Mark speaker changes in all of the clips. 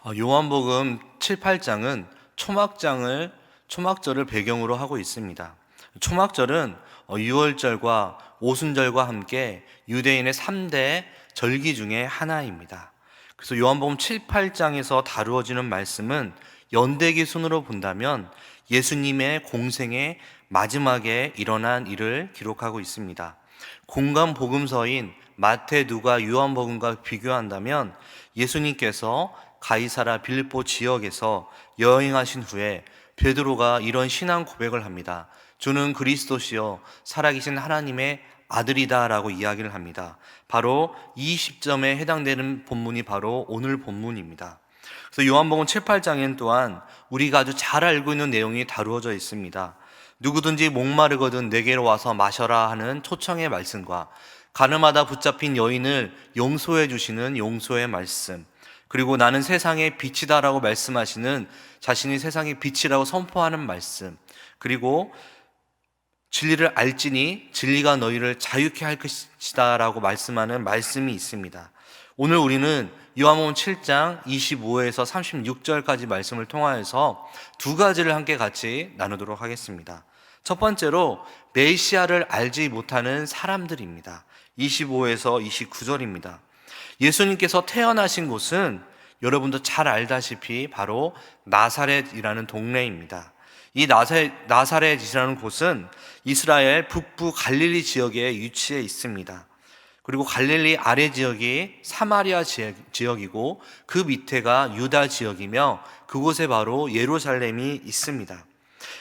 Speaker 1: 요한복음 7, 8장은 초막절을 배경으로 하고 있습니다. 초막절은 유월절과 오순절과 함께 유대인의 3대 절기 중에 하나입니다. 그래서 요한복음 7, 8장에서 다루어지는 말씀은 연대기 순으로 본다면 예수님의 공생의 마지막에 일어난 일을 기록하고 있습니다. 공간 복음서인 마태, 누가, 요한복음과 비교한다면 예수님께서 가이사라 빌립보 지역에서 여행하신 후에 베드로가 이런 신앙 고백을 합니다. 주는 그리스도시요 살아계신 하나님의 아들이다 라고 이야기를 합니다. 바로 이 시점에 해당되는 본문이 바로 오늘 본문입니다. 그래서 요한복음 7, 8장엔 또한 우리가 아주 잘 알고 있는 내용이 다루어져 있습니다. 누구든지 목마르거든 내게로 와서 마셔라 하는 초청의 말씀과 가늠하다 붙잡힌 여인을 용서해 주시는 용서의 말씀, 그리고 나는 세상의 빛이다라고 말씀하시는 자신이 세상의 빛이라고 선포하는 말씀, 그리고 진리를 알지니 진리가 너희를 자유케 할 것이다 라고 말씀하는 말씀이 있습니다. 오늘 우리는 요한복음 7장 25에서 36절까지 말씀을 통하여서 두 가지를 함께 같이 나누도록 하겠습니다. 첫 번째로 메시아를 알지 못하는 사람들입니다. 25에서 29절입니다. 예수님께서 태어나신 곳은 여러분도 잘 알다시피 바로 나사렛이라는 동네입니다. 이 나사렛이라는 곳은 이스라엘 북부 갈릴리 지역에 위치해 있습니다. 그리고 갈릴리 아래 지역이 사마리아 지역이고 그 밑에가 유다 지역이며 그곳에 바로 예루살렘이 있습니다.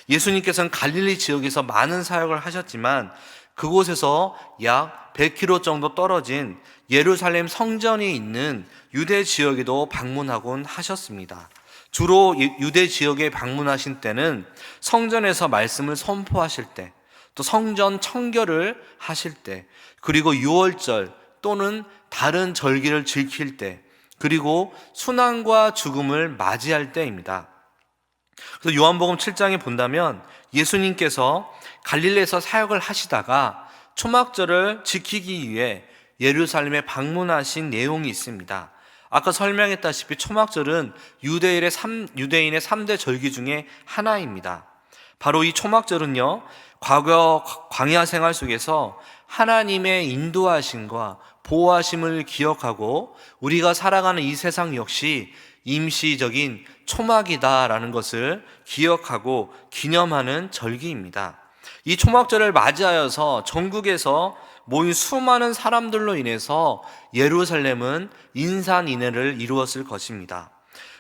Speaker 1: 예수님께서는 갈릴리 지역에서 많은 사역을 하셨지만 그곳에서 약 100km 정도 떨어진 예루살렘 성전이 있는 유대 지역에도 방문하곤 하셨습니다. 주로 유대 지역에 방문하신 때는 성전에서 말씀을 선포하실 때, 또 성전 청결을 하실 때, 그리고 유월절 또는 다른 절기를 지킬 때, 그리고 순환과 죽음을 맞이할 때입니다. 그래서 요한복음 7장에 본다면 예수님께서 갈릴리에서 사역을 하시다가 초막절을 지키기 위해 예루살렘에 방문하신 내용이 있습니다. 아까 설명했다시피 초막절은 유대인의 3대 절기 중에 하나입니다. 바로 이 초막절은요, 과거 광야 생활 속에서 하나님의 인도하심과 보호하심을 기억하고 우리가 살아가는 이 세상 역시 임시적인 초막이다라는 것을 기억하고 기념하는 절기입니다. 이 초막절을 맞이하여서 전국에서 모인 수많은 사람들로 인해서 예루살렘은 인산인해를 이루었을 것입니다.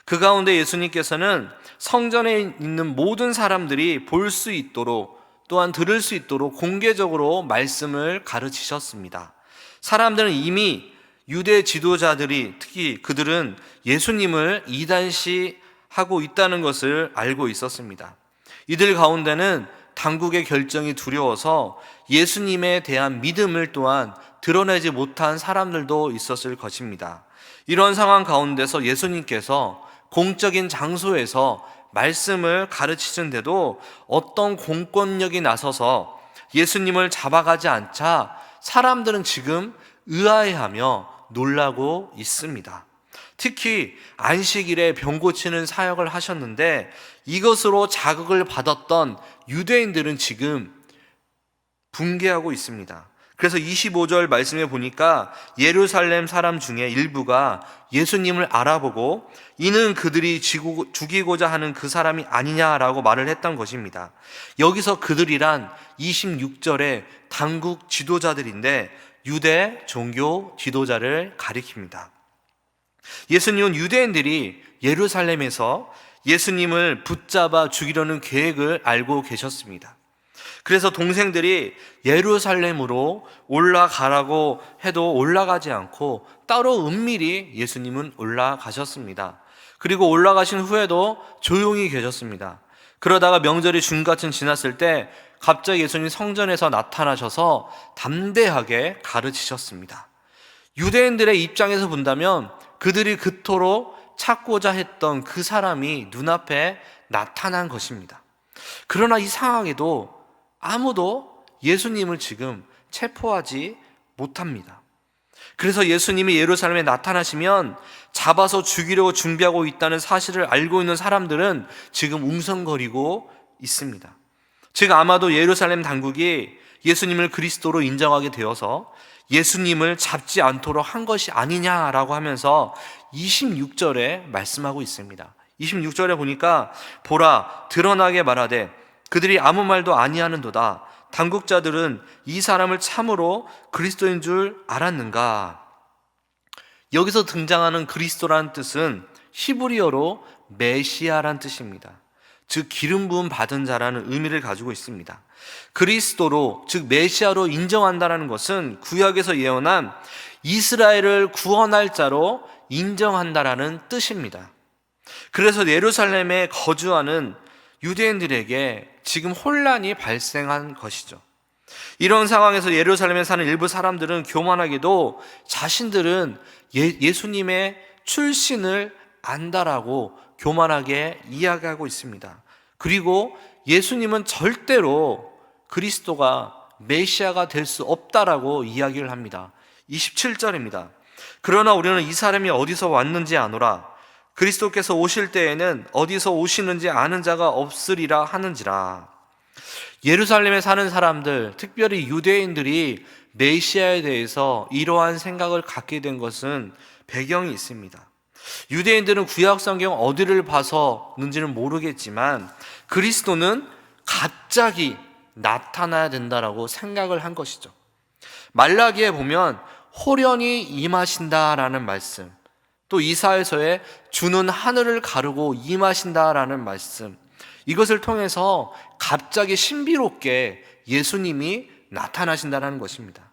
Speaker 1: 그 가운데 예수님께서는 성전에 있는 모든 사람들이 볼 수 있도록 또한 들을 수 있도록 공개적으로 말씀을 가르치셨습니다. 사람들은 이미 유대 지도자들이 특히 그들은 예수님을 이단시하고 있다는 것을 알고 있었습니다. 이들 가운데는 당국의 결정이 두려워서 예수님에 대한 믿음을 또한 드러내지 못한 사람들도 있었을 것입니다. 이런 상황 가운데서 예수님께서 공적인 장소에서 말씀을 가르치는데도 어떤 공권력이 나서서 예수님을 잡아가지 않자 사람들은 지금 의아해하며 놀라고 있습니다. 특히 안식일에 병 고치는 사역을 하셨는데 이것으로 자극을 받았던 유대인들은 지금 붕괴하고 있습니다. 그래서 25절 말씀에 보니까 예루살렘 사람 중에 일부가 예수님을 알아보고 이는 그들이 죽이고자 하는 그 사람이 아니냐라고 말을 했던 것입니다. 여기서 그들이란 26절에 당국 지도자들인데 유대 종교 지도자를 가리킵니다. 예수님은 유대인들이 예루살렘에서 예수님을 붙잡아 죽이려는 계획을 알고 계셨습니다. 그래서 동생들이 예루살렘으로 올라가라고 해도 올라가지 않고 따로 은밀히 예수님은 올라가셨습니다. 그리고 올라가신 후에도 조용히 계셨습니다. 그러다가 명절이 주님같이 지났을 때 갑자기 예수님 성전에서 나타나셔서 담대하게 가르치셨습니다. 유대인들의 입장에서 본다면 그들이 그토록 찾고자 했던 그 사람이 눈앞에 나타난 것입니다. 그러나 이 상황에도 아무도 예수님을 지금 체포하지 못합니다. 그래서 예수님이 예루살렘에 나타나시면 잡아서 죽이려고 준비하고 있다는 사실을 알고 있는 사람들은 지금 웅성거리고 있습니다. 즉 아마도 예루살렘 당국이 예수님을 그리스도로 인정하게 되어서 예수님을 잡지 않도록 한 것이 아니냐라고 하면서 26절에 말씀하고 있습니다. 26절에 보니까 보라 드러나게 말하되 그들이 아무 말도 아니하는도다. 당국자들은 이 사람을 참으로 그리스도인 줄 알았는가? 여기서 등장하는 그리스도라는 뜻은 히브리어로 메시아라는 뜻입니다. 즉 기름 부음 받은 자라는 의미를 가지고 있습니다. 그리스도로 즉 메시아로 인정한다는 것은 구약에서 예언한 이스라엘을 구원할 자로 인정한다라는 뜻입니다. 그래서 예루살렘에 거주하는 유대인들에게 지금 혼란이 발생한 것이죠. 이런 상황에서 예루살렘에 사는 일부 사람들은 교만하게도 자신들은 예수님의 출신을 안다라고 교만하게 이야기하고 있습니다. 그리고 예수님은 절대로 그리스도가 메시아가 될 수 없다라고 이야기를 합니다. 27절입니다. 그러나 우리는 이 사람이 어디서 왔는지 아노라. 그리스도께서 오실 때에는 어디서 오시는지 아는 자가 없으리라 하는지라. 예루살렘에 사는 사람들, 특별히 유대인들이 메시아에 대해서 이러한 생각을 갖게 된 것은 배경이 있습니다. 유대인들은 구약 성경 어디를 봐서는지는 모르겠지만 그리스도는 갑자기 나타나야 된다라고 생각을 한 것이죠. 말라기에 보면 호련히 임하신다라는 말씀, 또 이사야서에 주는 하늘을 가르고 임하신다라는 말씀, 이것을 통해서 갑자기 신비롭게 예수님이 나타나신다는 것입니다.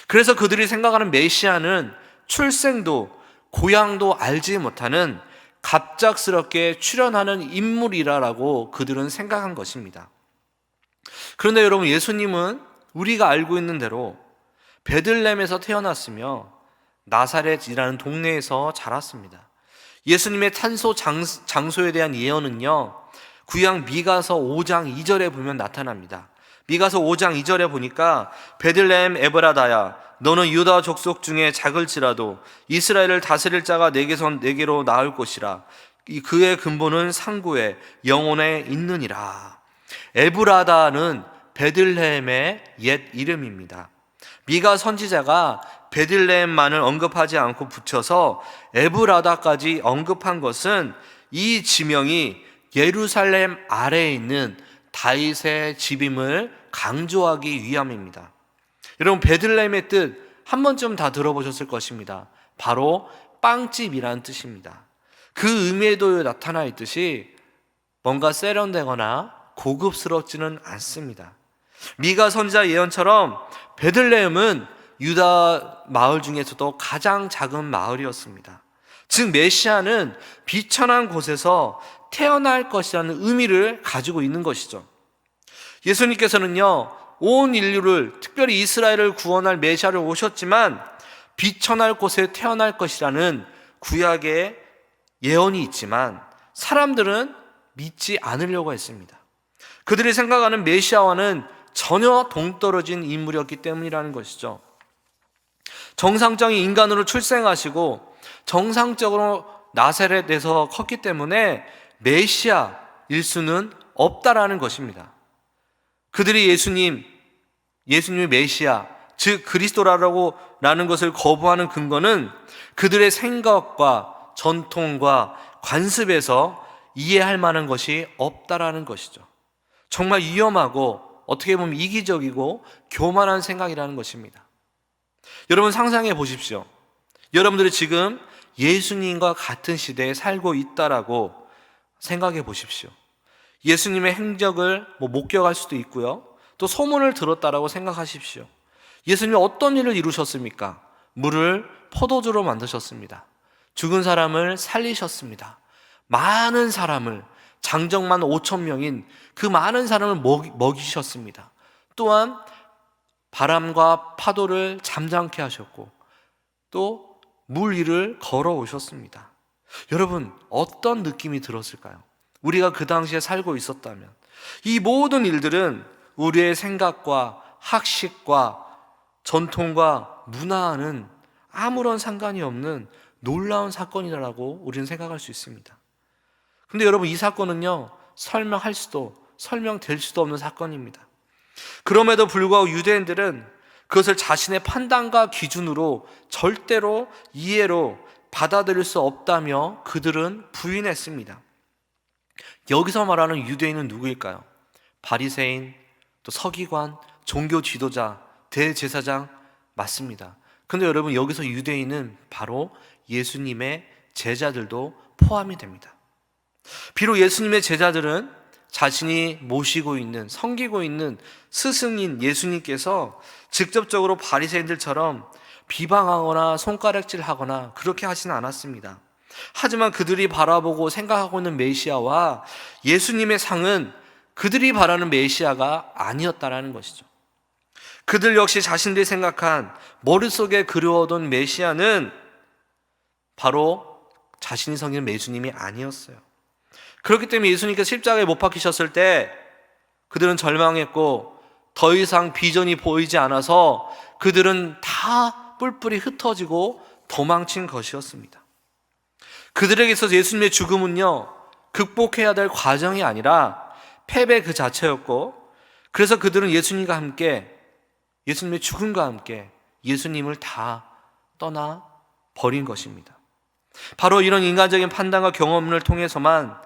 Speaker 1: 그래서 그들이 생각하는 메시아는 출생도 고향도 알지 못하는 갑작스럽게 출현하는 인물이라고 그들은 생각한 것입니다. 그런데 여러분, 예수님은 우리가 알고 있는 대로 베들레헴에서 태어났으며 나사렛이라는 동네에서 자랐습니다. 예수님의 탄소 장소에 대한 예언은요, 구약 미가서 5장 2절에 보면 나타납니다. 미가서 5장 2절에 보니까 베들레헴 에브라다야 너는 유다 족속 중에 작을지라도 이스라엘을 다스릴 자가 내게로 나올 것이라. 그의 근본은 상고에 영혼에 있느니라. 에브라다는 베들레헴의 옛 이름입니다. 미가 선지자가 베들레헴만을 언급하지 않고 붙여서 에브라다까지 언급한 것은 이 지명이 예루살렘 아래에 있는 다윗의 집임을 강조하기 위함입니다. 여러분, 베들레헴의 뜻 한 번쯤 다 들어보셨을 것입니다. 바로 빵집이라는 뜻입니다. 그 의미에도 나타나 있듯이 뭔가 세련되거나 고급스럽지는 않습니다. 미가 선지자 예언처럼 베들레헴은 유다 마을 중에서도 가장 작은 마을이었습니다. 즉 메시아는 비천한 곳에서 태어날 것이라는 의미를 가지고 있는 것이죠. 예수님께서는요, 온 인류를, 특별히 이스라엘을 구원할 메시아를 오셨지만 비천할 곳에 태어날 것이라는 구약의 예언이 있지만 사람들은 믿지 않으려고 했습니다. 그들이 생각하는 메시아와는 전혀 동떨어진 인물이었기 때문이라는 것이죠. 정상적인 인간으로 출생하시고 정상적으로 나사렛에서 컸기 때문에 메시아일 수는 없다라는 것입니다. 그들이 예수님이 메시아, 즉 그리스도라는 것을 거부하는 근거는 그들의 생각과 전통과 관습에서 이해할 만한 것이 없다라는 것이죠. 정말 위험하고 어떻게 보면 이기적이고 교만한 생각이라는 것입니다. 여러분 상상해 보십시오. 여러분들이 지금 예수님과 같은 시대에 살고 있다라고 생각해 보십시오. 예수님의 행적을 목격할 수도 있고요. 또 소문을 들었다라고 생각하십시오. 예수님이 어떤 일을 이루셨습니까? 물을 포도주로 만드셨습니다. 죽은 사람을 살리셨습니다. 많은 사람을, 장정만 5,000명인 그 많은 사람을 먹이셨습니다. 또한 바람과 파도를 잠잠케 하셨고 또 물 위를 걸어오셨습니다. 여러분 어떤 느낌이 들었을까요? 우리가 그 당시에 살고 있었다면 이 모든 일들은 우리의 생각과 학식과 전통과 문화와는 아무런 상관이 없는 놀라운 사건이라고 우리는 생각할 수 있습니다. 근데 여러분, 이 사건은요, 설명될 수도 없는 사건입니다. 그럼에도 불구하고 유대인들은 그것을 자신의 판단과 기준으로 절대로 이해로 받아들일 수 없다며 그들은 부인했습니다. 여기서 말하는 유대인은 누구일까요? 바리새인, 또 서기관, 종교 지도자, 대제사장 맞습니다. 근데 여러분, 여기서 유대인은 바로 예수님의 제자들도 포함이 됩니다. 비록 예수님의 제자들은 자신이 모시고 있는, 섬기고 있는 스승인 예수님께서 직접적으로 바리새인들처럼 비방하거나 손가락질하거나 그렇게 하지는 않았습니다. 하지만 그들이 바라보고 생각하고 있는 메시아와 예수님의 상은 그들이 바라는 메시아가 아니었다라는 것이죠. 그들 역시 자신들이 생각한 머릿속에 그려오던 메시아는 바로 자신이 섬기는 예수님이 아니었어요. 그렇기 때문에 예수님께서 십자가에 못 박히셨을 때 그들은 절망했고 더 이상 비전이 보이지 않아서 그들은 다 뿔뿔이 흩어지고 도망친 것이었습니다. 그들에게 있어서 예수님의 죽음은요, 극복해야 될 과정이 아니라 패배 그 자체였고, 그래서 그들은 예수님과 함께, 예수님의 죽음과 함께 예수님을 다 떠나 버린 것입니다. 바로 이런 인간적인 판단과 경험을 통해서만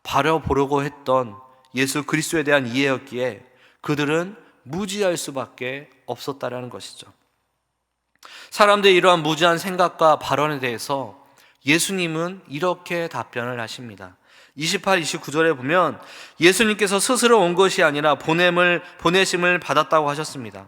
Speaker 1: 바라보려고 했던 예수 그리스도에 대한 이해였기에 그들은 무지할 수밖에 없었다라는 것이죠. 사람들의 이러한 무지한 생각과 발언에 대해서 예수님은 이렇게 답변을 하십니다. 28, 29절에 보면 예수님께서 스스로 온 것이 아니라 보내심을 받았다고 하셨습니다.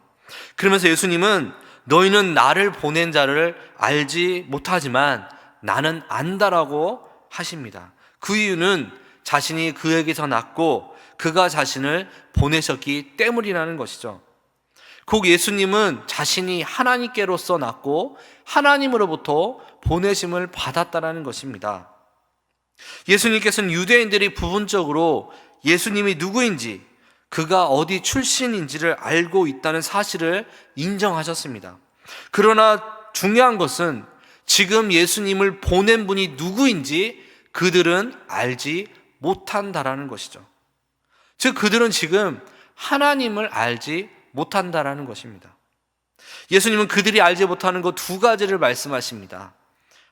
Speaker 1: 그러면서 예수님은 너희는 나를 보낸 자를 알지 못하지만 나는 안다라고 하십니다. 그 이유는 자신이 그에게서 났고 그가 자신을 보내셨기 때문이라는 것이죠. 곧 예수님은 자신이 하나님께로서 났고 하나님으로부터 보내심을 받았다라는 것입니다. 예수님께서는 유대인들이 부분적으로 예수님이 누구인지, 그가 어디 출신인지를 알고 있다는 사실을 인정하셨습니다. 그러나 중요한 것은 지금 예수님을 보낸 분이 누구인지 그들은 알지 못한다라는 것이죠. 즉 그들은 지금 하나님을 알지 못한다라는 것입니다. 예수님은 그들이 알지 못하는 것 두 가지를 말씀하십니다.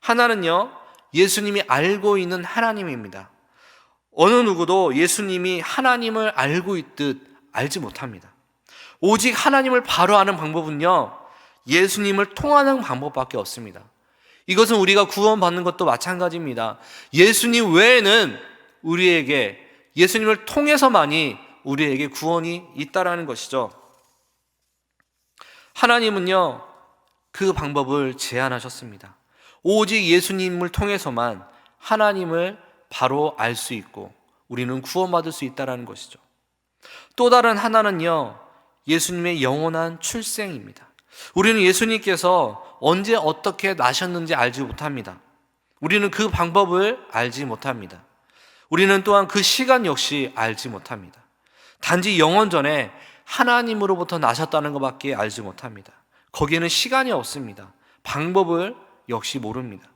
Speaker 1: 하나는요, 예수님이 알고 있는 하나님입니다. 어느 누구도 예수님이 하나님을 알고 있듯 알지 못합니다. 오직 하나님을 바로 아는 방법은요, 예수님을 통하는 방법밖에 없습니다. 이것은 우리가 구원받는 것도 마찬가지입니다. 예수님 외에는 우리에게, 예수님을 통해서만이 우리에게 구원이 있다라는 것이죠. 하나님은요, 그 방법을 제안하셨습니다. 오직 예수님을 통해서만 하나님을 바로 알 수 있고 우리는 구원받을 수 있다는 것이죠. 또 다른 하나는요, 예수님의 영원한 출생입니다. 우리는 예수님께서 언제 어떻게 나셨는지 알지 못합니다. 우리는 그 방법을 알지 못합니다. 우리는 또한 그 시간 역시 알지 못합니다. 단지 영원 전에 하나님으로부터 나셨다는 것밖에 알지 못합니다. 거기에는 시간이 없습니다. 방법을 역시 모릅니다.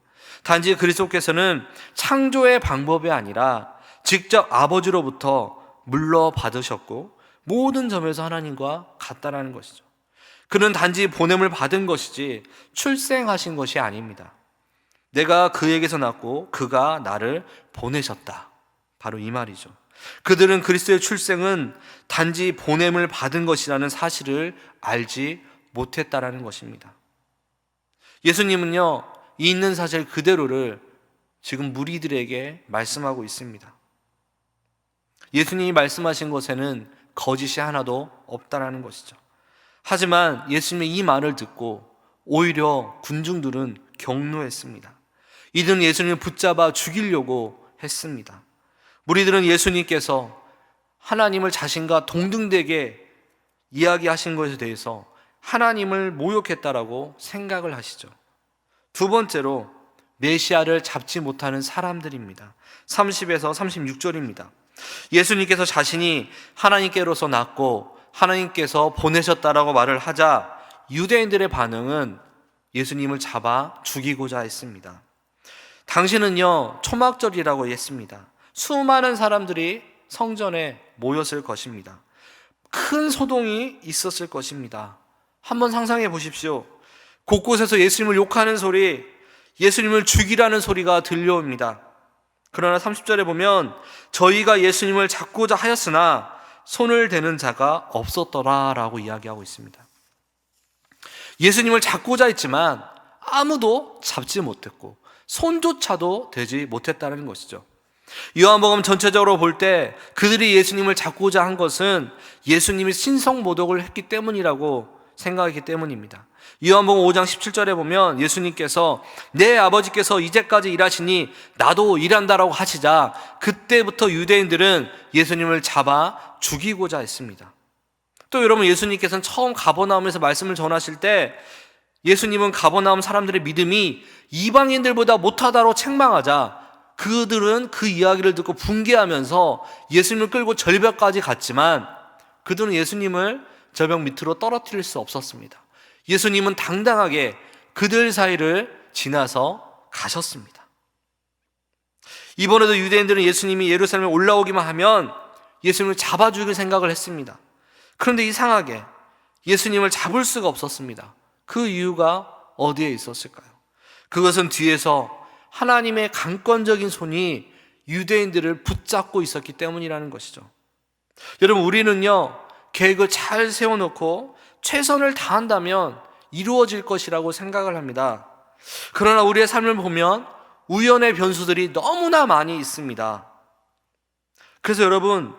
Speaker 1: 단지 그리스도께서는 창조의 방법이 아니라 직접 아버지로부터 물러받으셨고 모든 점에서 하나님과 같다라는 것이죠. 그는 단지 보냄을 받은 것이지 출생하신 것이 아닙니다. 내가 그에게서 났고 그가 나를 보내셨다. 바로 이 말이죠. 그들은 그리스도의 출생은 단지 보냄을 받은 것이라는 사실을 알지 못했다라는 것입니다. 예수님은요, 이 있는 사실 그대로를 지금 무리들에게 말씀하고 있습니다. 예수님이 말씀하신 것에는 거짓이 하나도 없다라는 것이죠. 하지만 예수님의 이 말을 듣고 오히려 군중들은 격노했습니다. 이들은 예수님을 붙잡아 죽이려고 했습니다. 무리들은 예수님께서 하나님을 자신과 동등되게 이야기하신 것에 대해서 하나님을 모욕했다라고 생각을 하시죠. 두 번째로 메시아를 잡지 못하는 사람들입니다. 30에서 36절입니다. 예수님께서 자신이 하나님께로서 났고 하나님께서 보내셨다라고 말을 하자 유대인들의 반응은 예수님을 잡아 죽이고자 했습니다. 당시는요, 초막절이라고 했습니다. 수많은 사람들이 성전에 모였을 것입니다. 큰 소동이 있었을 것입니다. 한번 상상해 보십시오. 곳곳에서 예수님을 욕하는 소리, 예수님을 죽이라는 소리가 들려옵니다. 그러나 30절에 보면 저희가 예수님을 잡고자 하였으나 손을 대는 자가 없었더라 라고 이야기하고 있습니다. 예수님을 잡고자 했지만 아무도 잡지 못했고 손조차도 대지 못했다는 것이죠. 요한복음 전체적으로 볼 때 그들이 예수님을 잡고자 한 것은 예수님이 신성모독을 했기 때문이라고 생각했기 때문입니다. 요한복음 5장 17절에 보면 예수님께서 내 아버지께서 이제까지 일하시니 나도 일한다라고 하시자 그때부터 유대인들은 예수님을 잡아 죽이고자 했습니다. 또 여러분, 예수님께서는 처음 가버나움에서 말씀을 전하실 때 예수님은 가버나움 사람들의 믿음이 이방인들보다 못하다로 책망하자 그들은 그 이야기를 듣고 분개하면서 예수님을 끌고 절벽까지 갔지만 그들은 예수님을 절벽 밑으로 떨어뜨릴 수 없었습니다. 예수님은 당당하게 그들 사이를 지나서 가셨습니다. 이번에도 유대인들은 예수님이 예루살렘에 올라오기만 하면 예수님을 잡아 죽일 생각을 했습니다. 그런데 이상하게 예수님을 잡을 수가 없었습니다. 그 이유가 어디에 있었을까요? 그것은 뒤에서 하나님의 강권적인 손이 유대인들을 붙잡고 있었기 때문이라는 것이죠. 여러분, 우리는요, 계획을 잘 세워놓고 최선을 다한다면 이루어질 것이라고 생각을 합니다. 그러나 우리의 삶을 보면 우연의 변수들이 너무나 많이 있습니다. 그래서 여러분,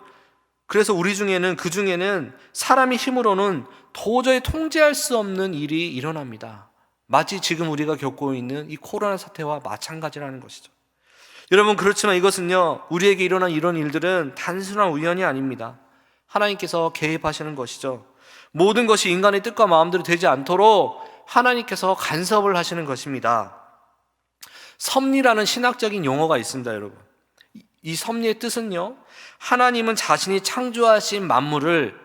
Speaker 1: 우리 중에는 그 중에는 사람의 힘으로는 도저히 통제할 수 없는 일이 일어납니다. 마치 지금 우리가 겪고 있는 이 코로나 사태와 마찬가지라는 것이죠. 여러분, 그렇지만 이것은요, 우리에게 일어난 이런 일들은 단순한 우연이 아닙니다. 하나님께서 개입하시는 것이죠. 모든 것이 인간의 뜻과 마음대로 되지 않도록 하나님께서 간섭을 하시는 것입니다. 섭리라는 신학적인 용어가 있습니다, 여러분. 이 섭리의 뜻은요, 하나님은 자신이 창조하신 만물을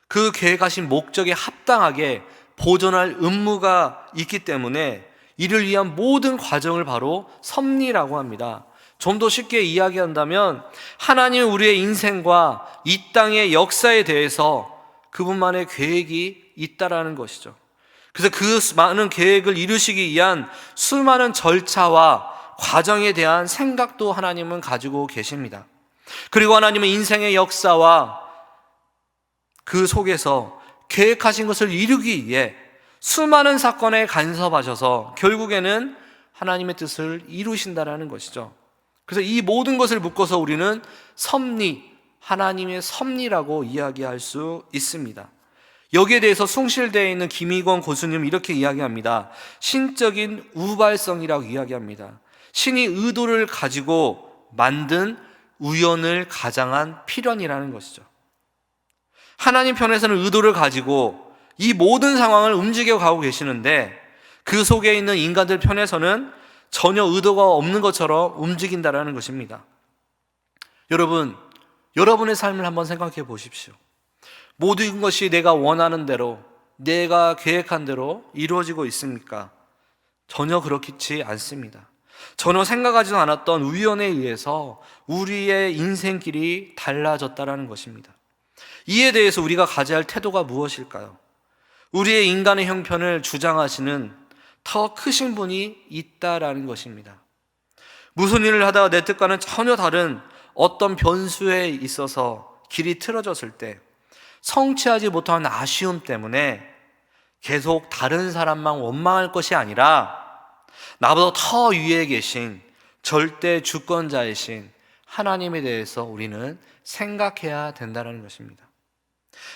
Speaker 1: 그 계획하신 목적에 합당하게 보존할 의무가 있기 때문에 이를 위한 모든 과정을 바로 섭리라고 합니다. 좀 더 쉽게 이야기한다면 하나님은 우리의 인생과 이 땅의 역사에 대해서 그분만의 계획이 있다라는 것이죠. 그래서 그 많은 계획을 이루시기 위한 수많은 절차와 과정에 대한 생각도 하나님은 가지고 계십니다. 그리고 하나님은 인생의 역사와 그 속에서 계획하신 것을 이루기 위해 수많은 사건에 간섭하셔서 결국에는 하나님의 뜻을 이루신다라는 것이죠. 그래서 이 모든 것을 묶어서 우리는 섭리, 하나님의 섭리라고 이야기할 수 있습니다. 여기에 대해서 숭실대에 있는 김희권 고수님 이렇게 이야기합니다. 신적인 우발성이라고 이야기합니다. 신이 의도를 가지고 만든 우연을 가장한 필연이라는 것이죠. 하나님 편에서는 의도를 가지고 이 모든 상황을 움직여 가고 계시는데 그 속에 있는 인간들 편에서는 전혀 의도가 없는 것처럼 움직인다라는 것입니다. 여러분, 여러분의 삶을 한번 생각해 보십시오. 모든 것이 내가 원하는 대로, 내가 계획한 대로 이루어지고 있습니까? 전혀 그렇지 않습니다. 전혀 생각하지도 않았던 우연에 의해서 우리의 인생길이 달라졌다라는 것입니다. 이에 대해서 우리가 가져야 할 태도가 무엇일까요? 우리의 인간의 형편을 주장하시는 더 크신 분이 있다라는 것입니다. 무슨 일을 하다가 내 뜻과는 전혀 다른 어떤 변수에 있어서 길이 틀어졌을 때 성취하지 못한 아쉬움 때문에 계속 다른 사람만 원망할 것이 아니라 나보다 더 위에 계신 절대 주권자이신 하나님에 대해서 우리는 생각해야 된다는 것입니다.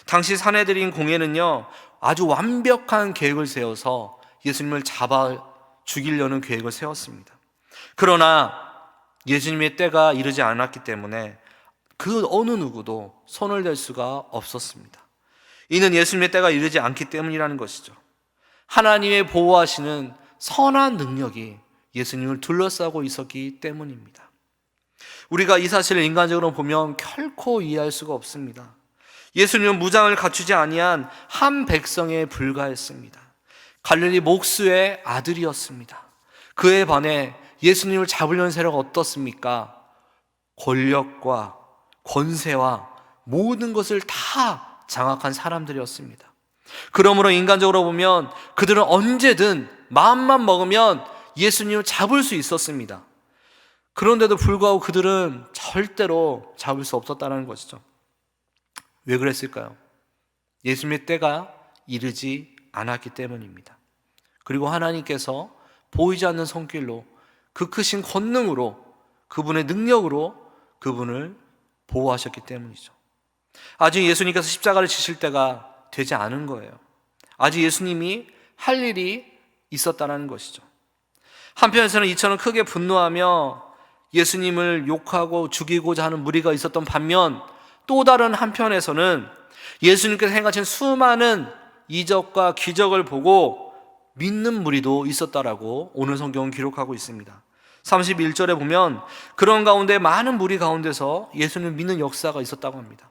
Speaker 1: 당시 사내들인 공회는요, 아주 완벽한 계획을 세워서 예수님을 잡아 죽이려는 계획을 세웠습니다. 그러나 예수님의 때가 이르지 않았기 때문에 그 어느 누구도 손을 댈 수가 없었습니다. 이는 예수님의 때가 이르지 않기 때문이라는 것이죠. 하나님의 보호하시는 선한 능력이 예수님을 둘러싸고 있었기 때문입니다. 우리가 이 사실을 인간적으로 보면 결코 이해할 수가 없습니다. 예수님은 무장을 갖추지 아니한 한 백성에 불과했습니다. 갈릴리 목수의 아들이었습니다. 그에 반해 예수님을 잡으려는 세력은 어떻습니까? 권력과 권세와 모든 것을 다 장악한 사람들이었습니다. 그러므로 인간적으로 보면 그들은 언제든 마음만 먹으면 예수님을 잡을 수 있었습니다. 그런데도 불구하고 그들은 절대로 잡을 수 없었다는 것이죠. 왜 그랬을까요? 예수님의 때가 이르지 않았기 때문입니다. 그리고 하나님께서 보이지 않는 손길로 그 크신 권능으로 그분의 능력으로 그분을 보호하셨기 때문이죠. 아직 예수님께서 십자가를 지실 때가 되지 않은 거예요. 아직 예수님이 할 일이 있었다는 것이죠. 한편에서는 이처럼 크게 분노하며 예수님을 욕하고 죽이고자 하는 무리가 있었던 반면, 또 다른 한편에서는 예수님께서 행하신 수많은 이적과 기적을 보고 믿는 무리도 있었다라고 오늘 성경은 기록하고 있습니다. 31절에 보면 그런 가운데 많은 무리 가운데서 예수님을 믿는 역사가 있었다고 합니다.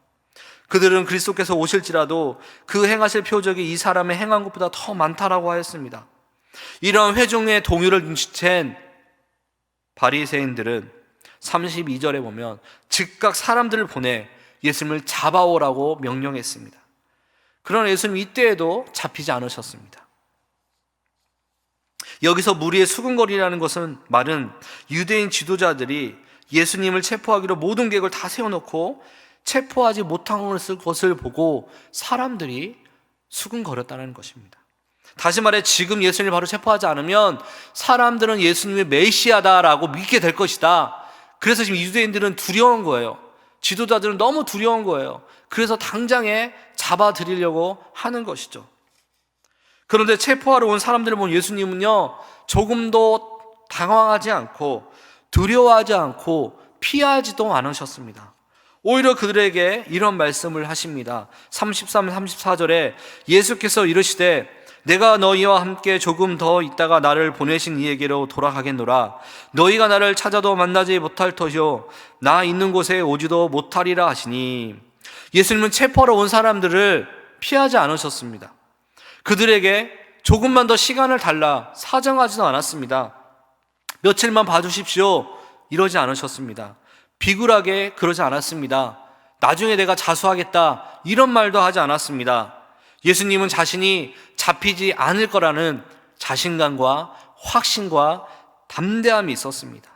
Speaker 1: 그들은 그리스도께서 오실지라도 그 행하실 표적이 이 사람의 행한 것보다 더 많다라고 하였습니다. 이러한 회중의 동요를 눈치챈 바리새인들은 32절에 보면 즉각 사람들을 보내 예수님을 잡아오라고 명령했습니다. 그러나 예수님 이때에도 잡히지 않으셨습니다. 여기서 무리의 수군거리라는 것은 말은 유대인 지도자들이 예수님을 체포하기로 모든 계획을 다 세워놓고 체포하지 못한 것을 보고 사람들이 수군거렸다는 것입니다. 다시 말해 지금 예수님을 바로 체포하지 않으면 사람들은 예수님의 메시아다라고 믿게 될 것이다. 그래서 지금 유대인들은 두려운 거예요. 지도자들은 너무 두려운 거예요. 그래서 당장에 잡아들이려고 하는 것이죠. 그런데 체포하러 온 사람들을 본 예수님은요, 조금도 당황하지 않고 두려워하지 않고 피하지도 않으셨습니다. 오히려 그들에게 이런 말씀을 하십니다. 33, 34절에 예수께서 이르시되 내가 너희와 함께 조금 더 있다가 나를 보내신 이에게로 돌아가겠노라. 너희가 나를 찾아도 만나지 못할 터이요 나 있는 곳에 오지도 못하리라 하시니, 예수님은 체포하러 온 사람들을 피하지 않으셨습니다. 그들에게 조금만 더 시간을 달라 사정하지도 않았습니다. 며칠만 봐주십시오 이러지 않으셨습니다. 비굴하게 그러지 않았습니다. 나중에 내가 자수하겠다 이런 말도 하지 않았습니다. 예수님은 자신이 잡히지 않을 거라는 자신감과 확신과 담대함이 있었습니다.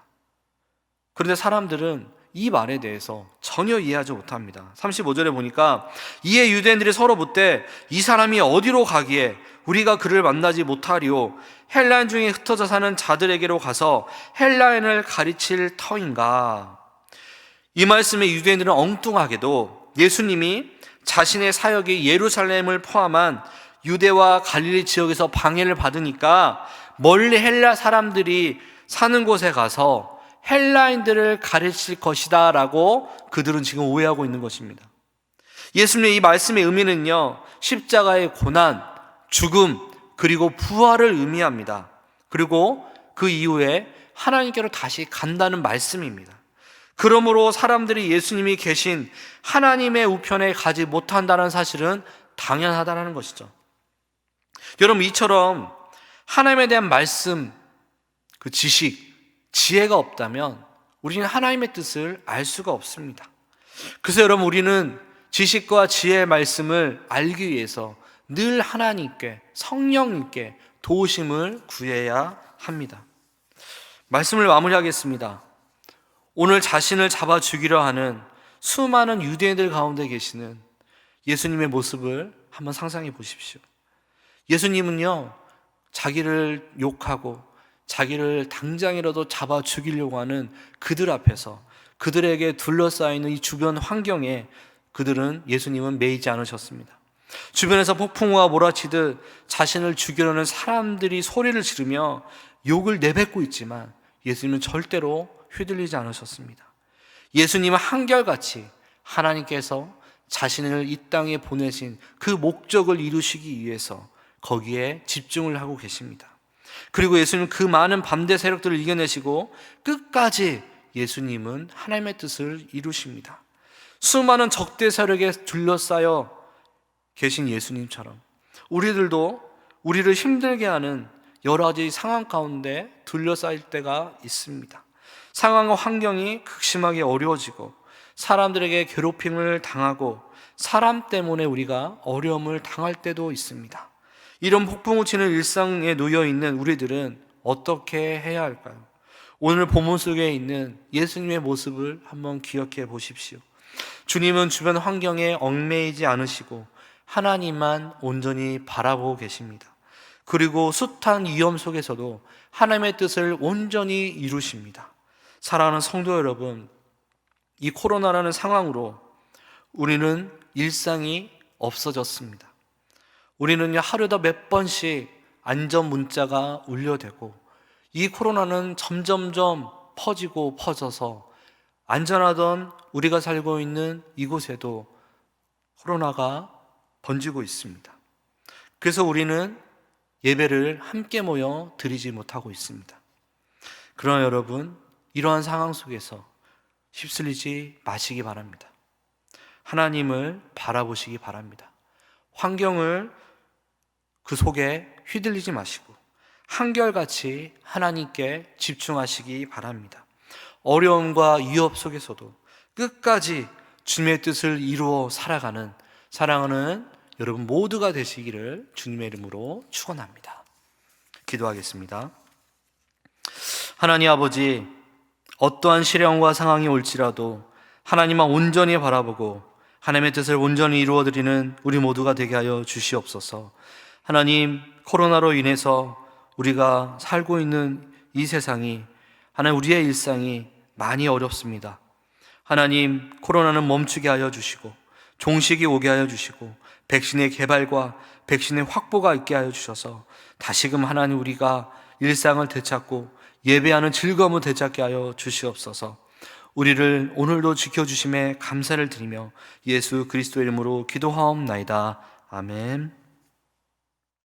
Speaker 1: 그런데 사람들은 이 말에 대해서 전혀 이해하지 못합니다. 35절에 보니까 이에 유대인들이 서로 묻되 이 사람이 어디로 가기에 우리가 그를 만나지 못하리오? 헬라인 중에 흩어져 사는 자들에게로 가서 헬라인을 가르칠 터인가? 이 말씀에 유대인들은 엉뚱하게도 예수님이 자신의 사역이 예루살렘을 포함한 유대와 갈릴리 지역에서 방해를 받으니까 멀리 헬라 사람들이 사는 곳에 가서 헬라인들을 가르칠 것이다 라고 그들은 지금 오해하고 있는 것입니다. 예수님의 이 말씀의 의미는요, 십자가의 고난, 죽음, 그리고 부활을 의미합니다. 그리고 그 이후에 하나님께로 다시 간다는 말씀입니다. 그러므로 사람들이 예수님이 계신 하나님의 우편에 가지 못한다는 사실은 당연하다는 것이죠. 여러분, 이처럼 하나님에 대한 말씀, 그 지식, 지혜가 없다면 우리는 하나님의 뜻을 알 수가 없습니다. 그래서 여러분, 우리는 지식과 지혜의 말씀을 알기 위해서 늘 하나님께, 성령님께 도우심을 구해야 합니다. 말씀을 마무리하겠습니다. 오늘 자신을 잡아 죽이려 하는 수많은 유대인들 가운데 계시는 예수님의 모습을 한번 상상해 보십시오. 예수님은요, 자기를 욕하고 자기를 당장이라도 잡아 죽이려고 하는 그들 앞에서, 그들에게 둘러싸이는 이 주변 환경에 그들은, 예수님은 매이지 않으셨습니다. 주변에서 폭풍우가 몰아치듯 자신을 죽이려는 사람들이 소리를 지르며 욕을 내뱉고 있지만 예수님은 절대로 휘둘리지 않으셨습니다. 예수님은 한결같이 하나님께서 자신을 이 땅에 보내신 그 목적을 이루시기 위해서 거기에 집중을 하고 계십니다. 그리고 예수님은 그 많은 반대 세력들을 이겨내시고 끝까지 예수님은 하나님의 뜻을 이루십니다. 수많은 적대 세력에 둘러싸여 계신 예수님처럼 우리들도 우리를 힘들게 하는 여러 가지 상황 가운데 둘러싸일 때가 있습니다. 상황과 환경이 극심하게 어려워지고 사람들에게 괴롭힘을 당하고 사람 때문에 우리가 어려움을 당할 때도 있습니다. 이런 폭풍우 치는 일상에 놓여 있는 우리들은 어떻게 해야 할까요? 오늘 본문 속에 있는 예수님의 모습을 한번 기억해 보십시오. 주님은 주변 환경에 얽매이지 않으시고 하나님만 온전히 바라보고 계십니다. 그리고 숱한 위험 속에서도 하나님의 뜻을 온전히 이루십니다. 사랑하는 성도 여러분, 이 코로나라는 상황으로 우리는 일상이 없어졌습니다. 우리는 하루에도 몇 번씩 안전 문자가 울려대고 이 코로나는 점점점 퍼지고 퍼져서 안전하던 우리가 살고 있는 이곳에도 코로나가 번지고 있습니다. 그래서 우리는 예배를 함께 모여 드리지 못하고 있습니다. 그러나 여러분, 이러한 상황 속에서 휩쓸리지 마시기 바랍니다. 하나님을 바라보시기 바랍니다. 환경을 그 속에 휘둘리지 마시고 한결같이 하나님께 집중하시기 바랍니다. 어려움과 위협 속에서도 끝까지 주님의 뜻을 이루어 살아가는 사랑하는 여러분 모두가 되시기를 주님의 이름으로 축원합니다. 기도하겠습니다. 하나님 아버지, 어떠한 시련과 상황이 올지라도 하나님만 온전히 바라보고 하나님의 뜻을 온전히 이루어드리는 우리 모두가 되게 하여 주시옵소서. 하나님, 코로나로 인해서 우리가 살고 있는 이 세상이, 하나님 우리의 일상이 많이 어렵습니다. 하나님, 코로나는 멈추게 하여 주시고 종식이 오게 하여 주시고 백신의 개발과 백신의 확보가 있게 하여 주셔서 다시금 하나님 우리가 일상을 되찾고 예배하는 즐거움을 되찾게 하여 주시옵소서. 우리를 오늘도 지켜주심에 감사를 드리며 예수 그리스도의 이름으로 기도하옵나이다. 아멘.